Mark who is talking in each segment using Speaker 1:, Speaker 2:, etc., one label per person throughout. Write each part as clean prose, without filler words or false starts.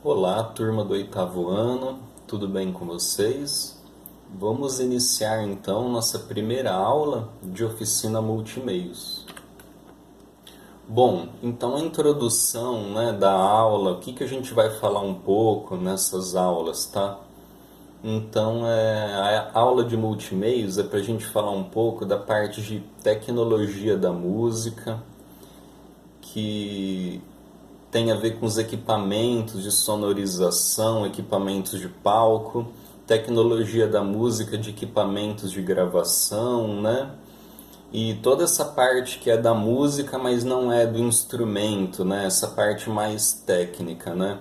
Speaker 1: Olá, turma do oitavo ano, tudo bem com vocês? Vamos iniciar então nossa primeira aula de oficina multimeios. Bom, então a introdução, da aula, o que a gente vai falar um pouco nessas aulas, tá? Então, a aula de multimeios é para a gente falar um pouco da parte de tecnologia da música, que tem a ver com os equipamentos de sonorização, equipamentos de palco, tecnologia da música de equipamentos de gravação, né? E toda essa parte que é da música, mas não é do instrumento, né? Essa parte mais técnica, né?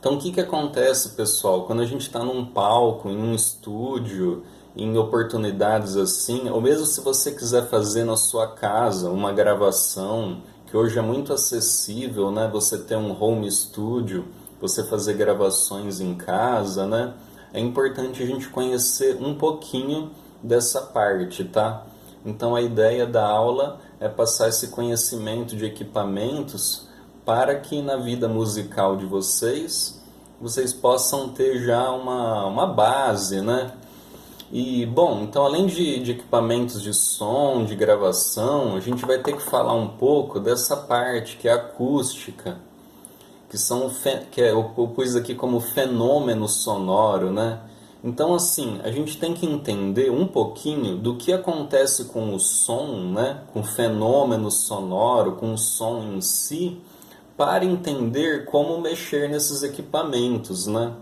Speaker 1: Então, o que acontece, pessoal? Quando a gente está num palco, em um estúdio, em oportunidades assim, ou mesmo se você quiser fazer na sua casa uma gravação, que hoje é muito acessível, né? Você ter um home studio, você fazer gravações em casa, né? É importante a gente conhecer um pouquinho dessa parte, tá? Então, a ideia da aula é passar esse conhecimento de equipamentos para que na vida musical de vocês possam ter já uma base, né? E, bom, então além de equipamentos de som, de gravação, a gente vai ter que falar um pouco dessa parte que é acústica, que eu pus aqui como fenômeno sonoro, né? Então, assim, a gente tem que entender um pouquinho do que acontece com o som, né? Com o fenômeno sonoro, com o som em si, para entender como mexer nesses equipamentos, né?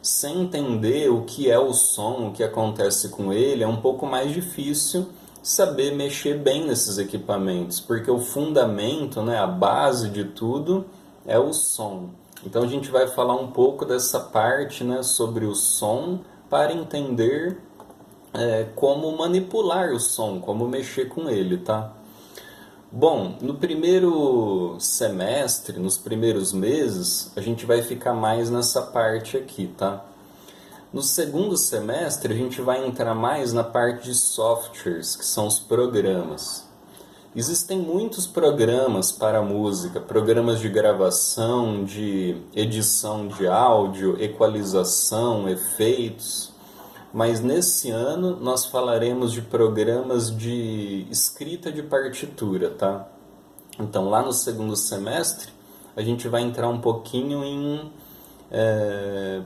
Speaker 1: Sem entender o que é o som, o que acontece com ele, é um pouco mais difícil saber mexer bem nesses equipamentos, porque o fundamento, né, a base de tudo é o som. Então a gente vai falar um pouco dessa parte, né, sobre o som para entender como manipular o som, como mexer com ele, tá? Bom, no primeiro semestre, nos primeiros meses, a gente vai ficar mais nessa parte aqui, tá? No segundo semestre, a gente vai entrar mais na parte de softwares, que são os programas. Existem muitos programas para música, programas de gravação, de edição de áudio, equalização, efeitos. Mas nesse ano nós falaremos de programas de escrita de partitura, tá? Então lá no segundo semestre a gente vai entrar um pouquinho em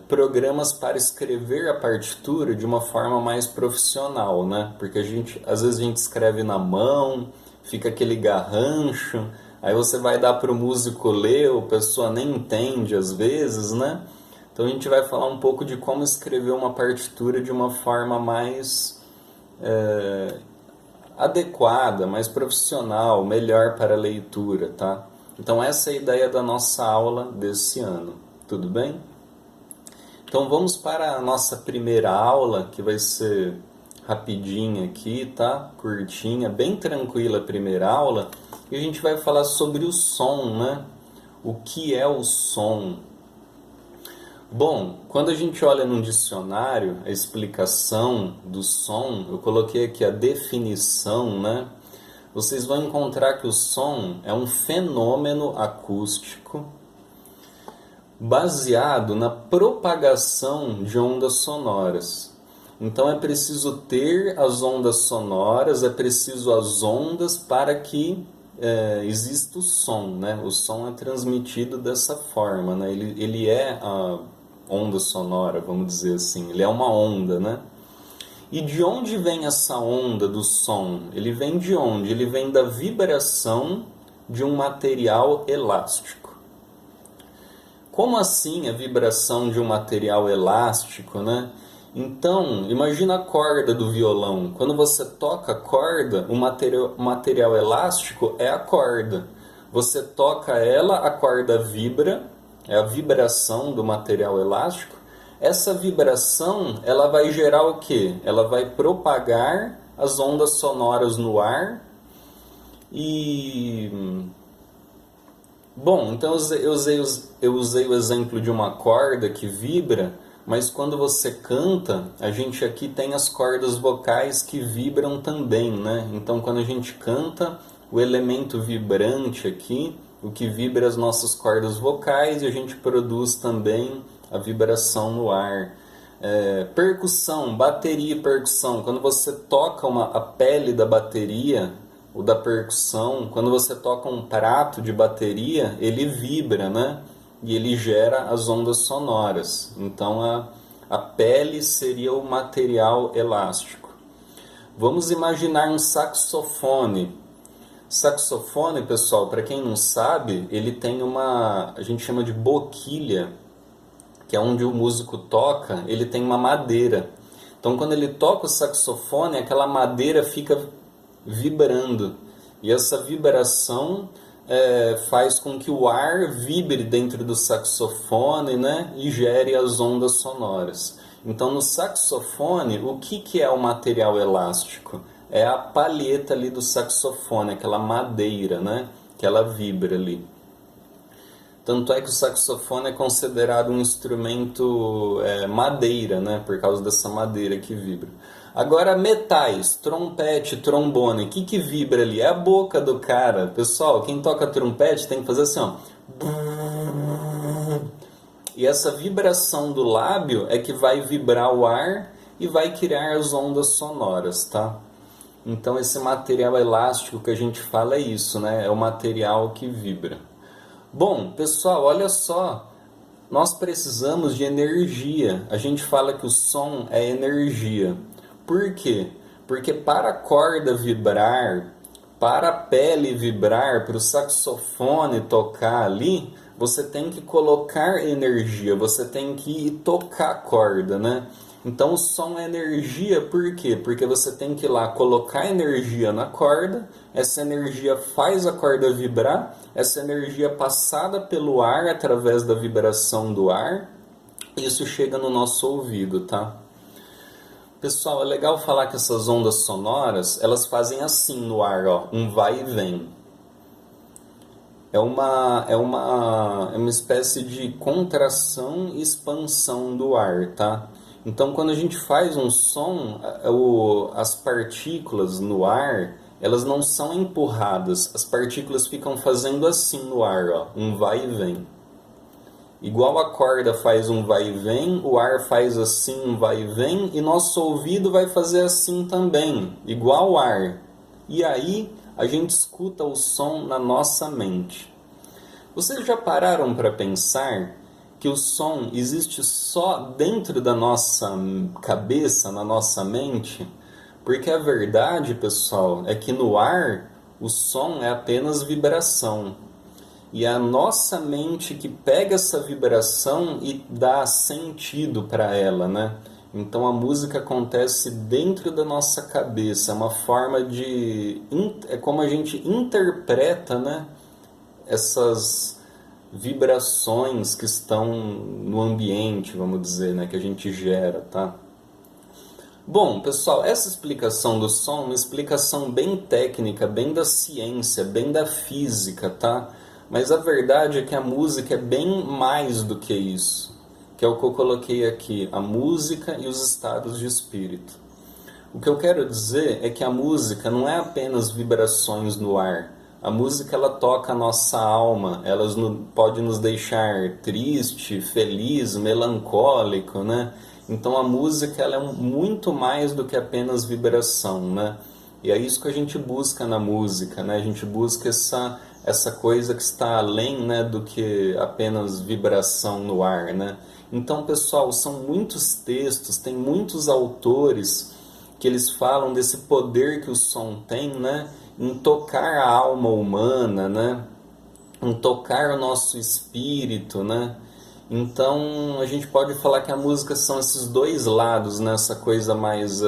Speaker 1: programas para escrever a partitura de uma forma mais profissional, né? Porque às vezes a gente escreve na mão, fica aquele garrancho, aí você vai dar para o músico ler, a pessoa nem entende às vezes, né? Então a gente vai falar um pouco de como escrever uma partitura de uma forma mais adequada, mais profissional, melhor para a leitura, tá? Então essa é a ideia da nossa aula desse ano, tudo bem? Então vamos para a nossa primeira aula, que vai ser rapidinha aqui, tá? Curtinha, bem tranquila a primeira aula, e a gente vai falar sobre o som, né? O que é o som? Bom, quando a gente olha num dicionário a explicação do som, eu coloquei aqui a definição, né? Vocês vão encontrar que o som é um fenômeno acústico baseado na propagação de ondas sonoras. Então é preciso ter as ondas sonoras, é preciso as ondas para que exista o som, né? O som é transmitido dessa forma, né? Ele é a onda sonora, vamos dizer assim, ele é uma onda, né? E de onde vem essa onda do som? Ele vem de onde? Ele vem da vibração de um material elástico. Como assim a vibração de um material elástico, né? Então, imagina a corda do violão. Quando você toca a corda, o material elástico é a corda. Você toca ela, a corda vibra, é a vibração do material elástico. Essa vibração, ela vai gerar o quê? Ela vai propagar as ondas sonoras no ar e... Bom, então eu usei o exemplo de uma corda que vibra, mas quando você canta, a gente aqui tem as cordas vocais que vibram também, né? Então quando a gente canta, o elemento vibrante aqui O que vibra as nossas cordas vocais e a gente produz também a vibração no ar. Percussão, bateria e percussão. Quando você toca a pele da bateria ou da percussão, quando você toca um prato de bateria, ele vibra, né? E ele gera as ondas sonoras. Então a pele seria o material elástico. Vamos imaginar um saxofone. Saxofone, pessoal, para quem não sabe, ele tem a gente chama de boquilha, que é onde o músico toca, ele tem uma madeira. Então, quando ele toca o saxofone, aquela madeira fica vibrando. E essa vibração faz com que o ar vibre dentro do saxofone, né? E gere as ondas sonoras. Então, no saxofone, o que é o material elástico? É a palheta ali do saxofone, aquela madeira, né? Que ela vibra ali. Tanto é que o saxofone é considerado um instrumento madeira, né? Por causa dessa madeira que vibra. Agora, metais, trompete, trombone, o que vibra ali? É a boca do cara. Pessoal, quem toca trompete tem que fazer assim, ó. E essa vibração do lábio é que vai vibrar o ar e vai criar as ondas sonoras, tá? Então, esse material elástico que a gente fala é isso, né? É o material que vibra. Bom, pessoal, olha só, nós precisamos de energia. A gente fala que o som é energia. Por quê? Porque para a corda vibrar, para a pele vibrar, para o saxofone tocar ali, você tem que colocar energia, você tem que tocar a corda, né? Então o som é energia, por quê? Porque você tem que ir lá colocar energia na corda, essa energia faz a corda vibrar, essa energia passada pelo ar através da vibração do ar, isso chega no nosso ouvido, tá? Pessoal, é legal falar que essas ondas sonoras, elas fazem assim no ar, ó, um vai e vem. É uma espécie de contração e expansão do ar, tá? Então, quando a gente faz um som, as partículas no ar, elas não são empurradas. As partículas ficam fazendo assim no ar, ó, um vai e vem. Igual a corda faz um vai e vem, o ar faz assim um vai e vem, e nosso ouvido vai fazer assim também, igual o ar. E aí a gente escuta o som na nossa mente. Vocês já pararam para pensar que o som existe só dentro da nossa cabeça, na nossa mente? Porque a verdade, pessoal, é que no ar o som é apenas vibração. E é a nossa mente que pega essa vibração e dá sentido para ela, né? Então a música acontece dentro da nossa cabeça, é uma forma de... é como a gente interpreta, né? Essas vibrações que estão no ambiente, vamos dizer, né? Que a gente gera, tá? Bom, pessoal, essa explicação do som é uma explicação bem técnica, bem da ciência, bem da física, tá? Mas a verdade é que a música é bem mais do que isso, que é o que eu coloquei aqui, a música e os estados de espírito. O que eu quero dizer é que a música não é apenas vibrações no ar. A música, ela toca a nossa alma, ela pode nos deixar triste, feliz, melancólico, né? Então a música, ela é muito mais do que apenas vibração, né? E é isso que a gente busca na música, né? A gente busca essa coisa que está além, né, do que apenas vibração no ar, né? Então, pessoal, são muitos textos, tem muitos autores que eles falam desse poder que o som tem, né, em tocar a alma humana, né, em tocar o nosso espírito, né? Então, a gente pode falar que a música são esses dois lados, né? Essa coisa mais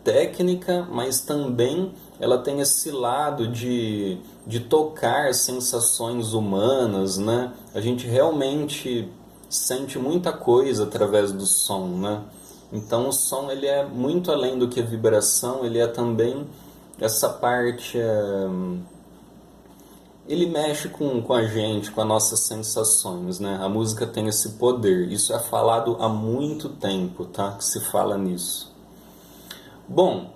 Speaker 1: técnica, mas também ela tem esse lado de tocar sensações humanas, né? A gente realmente sente muita coisa através do som, né? Então o som, ele é muito além do que a vibração, ele é também essa parte... ele mexe com a gente, com as nossas sensações, né? A música tem esse poder. Isso é falado há muito tempo, tá? Que se fala nisso. Bom,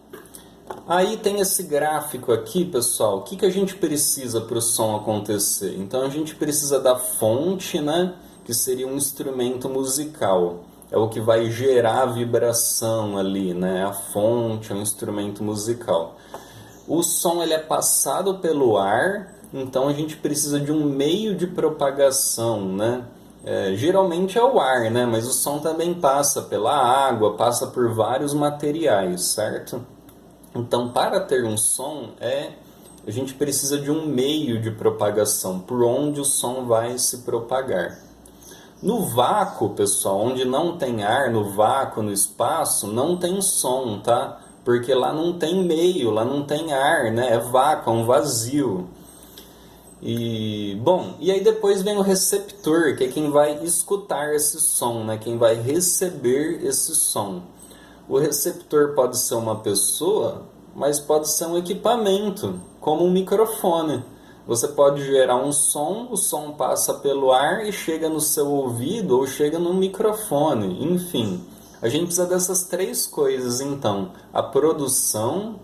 Speaker 1: Aí tem esse gráfico aqui, pessoal. O que que a gente precisa para o som acontecer? Então a gente precisa da fonte, né? Que seria um instrumento musical. É o que vai gerar a vibração ali, né? A fonte é um instrumento musical. O som ele é passado pelo ar, então a gente precisa de um meio de propagação, né? Geralmente é o ar, né? Mas o som também passa pela água, passa por vários materiais, certo? Então, para ter um som, a gente precisa de um meio de propagação, por onde o som vai se propagar. No vácuo, pessoal, onde não tem ar, no vácuo, no espaço, não tem som, tá? Porque lá não tem meio, lá não tem ar, né? É vácuo, é um vazio. E aí depois vem o receptor, que é quem vai escutar esse som, né? Quem vai receber esse som. O receptor pode ser uma pessoa, mas pode ser um equipamento, como um microfone. Você pode gerar um som, o som passa pelo ar e chega no seu ouvido ou chega no microfone, enfim. A gente precisa dessas três coisas, então. A produção,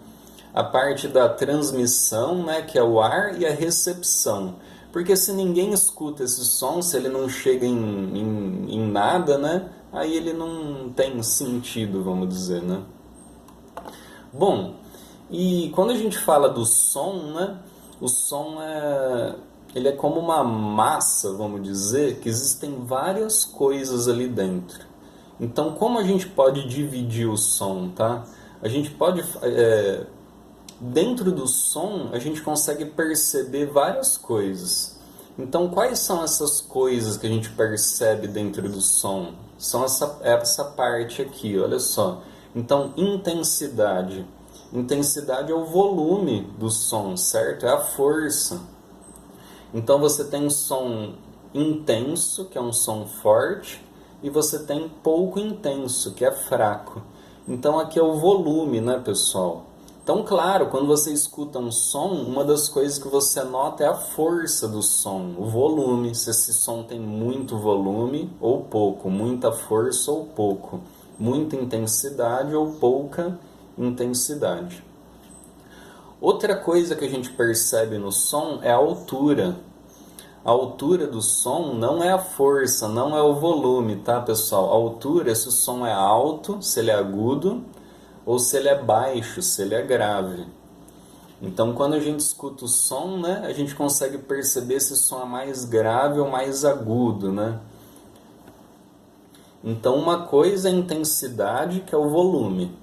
Speaker 1: a parte da transmissão, né, que é o ar, e a recepção. Porque se ninguém escuta esse som, se ele não chega em nada, né, aí ele não tem sentido, vamos dizer, né? Bom, e quando a gente fala do som, né, o som ele é como uma massa, vamos dizer, que existem várias coisas ali dentro. Então, como a gente pode dividir o som, tá? A gente pode dentro do som, a gente consegue perceber várias coisas. Então, quais são essas coisas que a gente percebe dentro do som? São essa parte aqui, olha só. Então, intensidade. Intensidade é o volume do som, certo? É a força. Então, você tem um som intenso, que é um som forte, e você tem pouco intenso, que é fraco. Então, aqui é o volume, né, pessoal? Então, claro, quando você escuta um som, uma das coisas que você nota é a força do som, o volume, se esse som tem muito volume ou pouco, muita força ou pouco, muita intensidade ou pouca intensidade. Outra coisa que a gente percebe no som é a altura. A altura do som não é a força, não é o volume, tá, pessoal? A altura é se o som é alto, se ele é agudo, ou se ele é baixo, se ele é grave. Então, quando a gente escuta o som, né, a gente consegue perceber se o som é mais grave ou mais agudo, né? Então, uma coisa é a intensidade, que é o volume.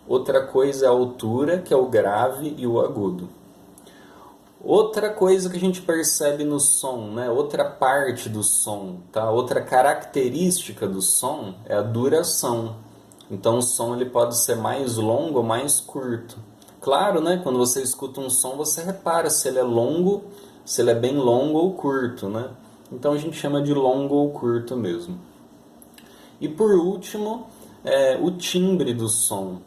Speaker 1: Outra coisa é a altura, que é o grave e o agudo. Outra coisa que a gente percebe no som, né? Outra parte do som, tá? Outra característica do som é a duração. Então o som ele pode ser mais longo ou mais curto. Claro, né? Quando você escuta um som, você repara se ele é longo, se ele é bem longo ou curto, né? Então a gente chama de longo ou curto mesmo. E por último, o timbre do som.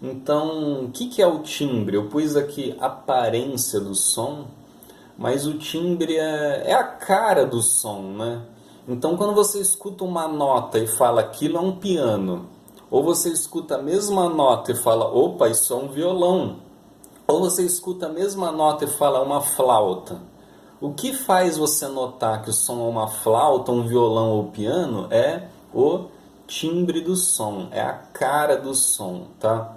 Speaker 1: Então, o que é o timbre? Eu pus aqui aparência do som, mas o timbre é a cara do som, né? Então, quando você escuta uma nota e fala aquilo é um piano, ou você escuta a mesma nota e fala, opa, isso é um violão, ou você escuta a mesma nota e fala uma flauta. O que faz você notar que o som é uma flauta, um violão ou piano é o timbre do som, é a cara do som, tá?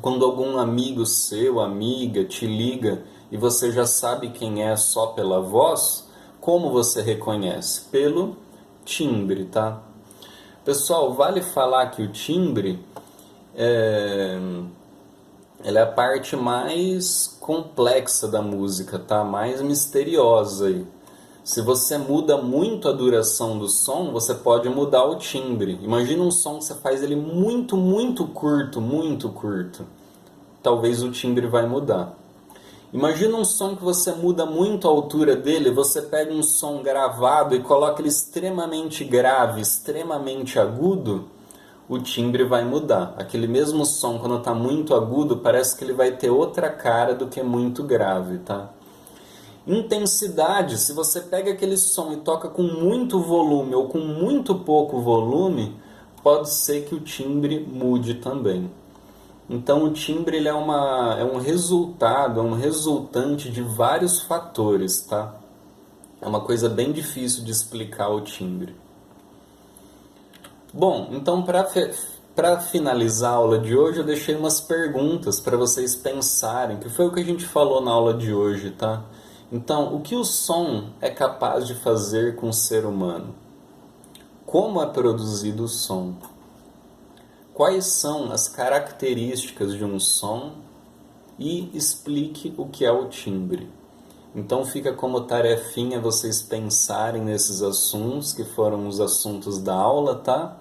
Speaker 1: Quando algum amigo seu, amiga, te liga e você já sabe quem é só pela voz, como você reconhece? Pelo timbre, tá? Pessoal, vale falar que o timbre ela é a parte mais complexa da música, tá? Mais misteriosa aí. Se você muda muito a duração do som, você pode mudar o timbre. Imagina um som que você faz ele muito, muito curto, muito curto. Talvez o timbre vai mudar. Imagina um som que você muda muito a altura dele, você pega um som gravado e coloca ele extremamente grave, extremamente agudo, o timbre vai mudar. Aquele mesmo som, quando está muito agudo, parece que ele vai ter outra cara do que muito grave, tá? Intensidade, se você pega aquele som e toca com muito volume ou com muito pouco volume, pode ser que o timbre mude também. Então o timbre ele é um resultado, é um resultante de vários fatores, tá? É uma coisa bem difícil de explicar o timbre. Bom, então para finalizar a aula de hoje, eu deixei umas perguntas para vocês pensarem, que foi o que a gente falou na aula de hoje, tá? Então, o que o som é capaz de fazer com o ser humano? Como é produzido o som? Quais são as características de um som? E explique o que é o timbre. Então fica como tarefinha vocês pensarem nesses assuntos, que foram os assuntos da aula, tá?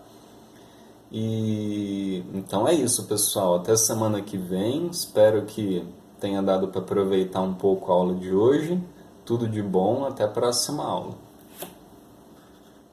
Speaker 1: E então é isso, pessoal. Até semana que vem. Espero que tenha dado para aproveitar um pouco a aula de hoje. Tudo de bom, até a próxima aula.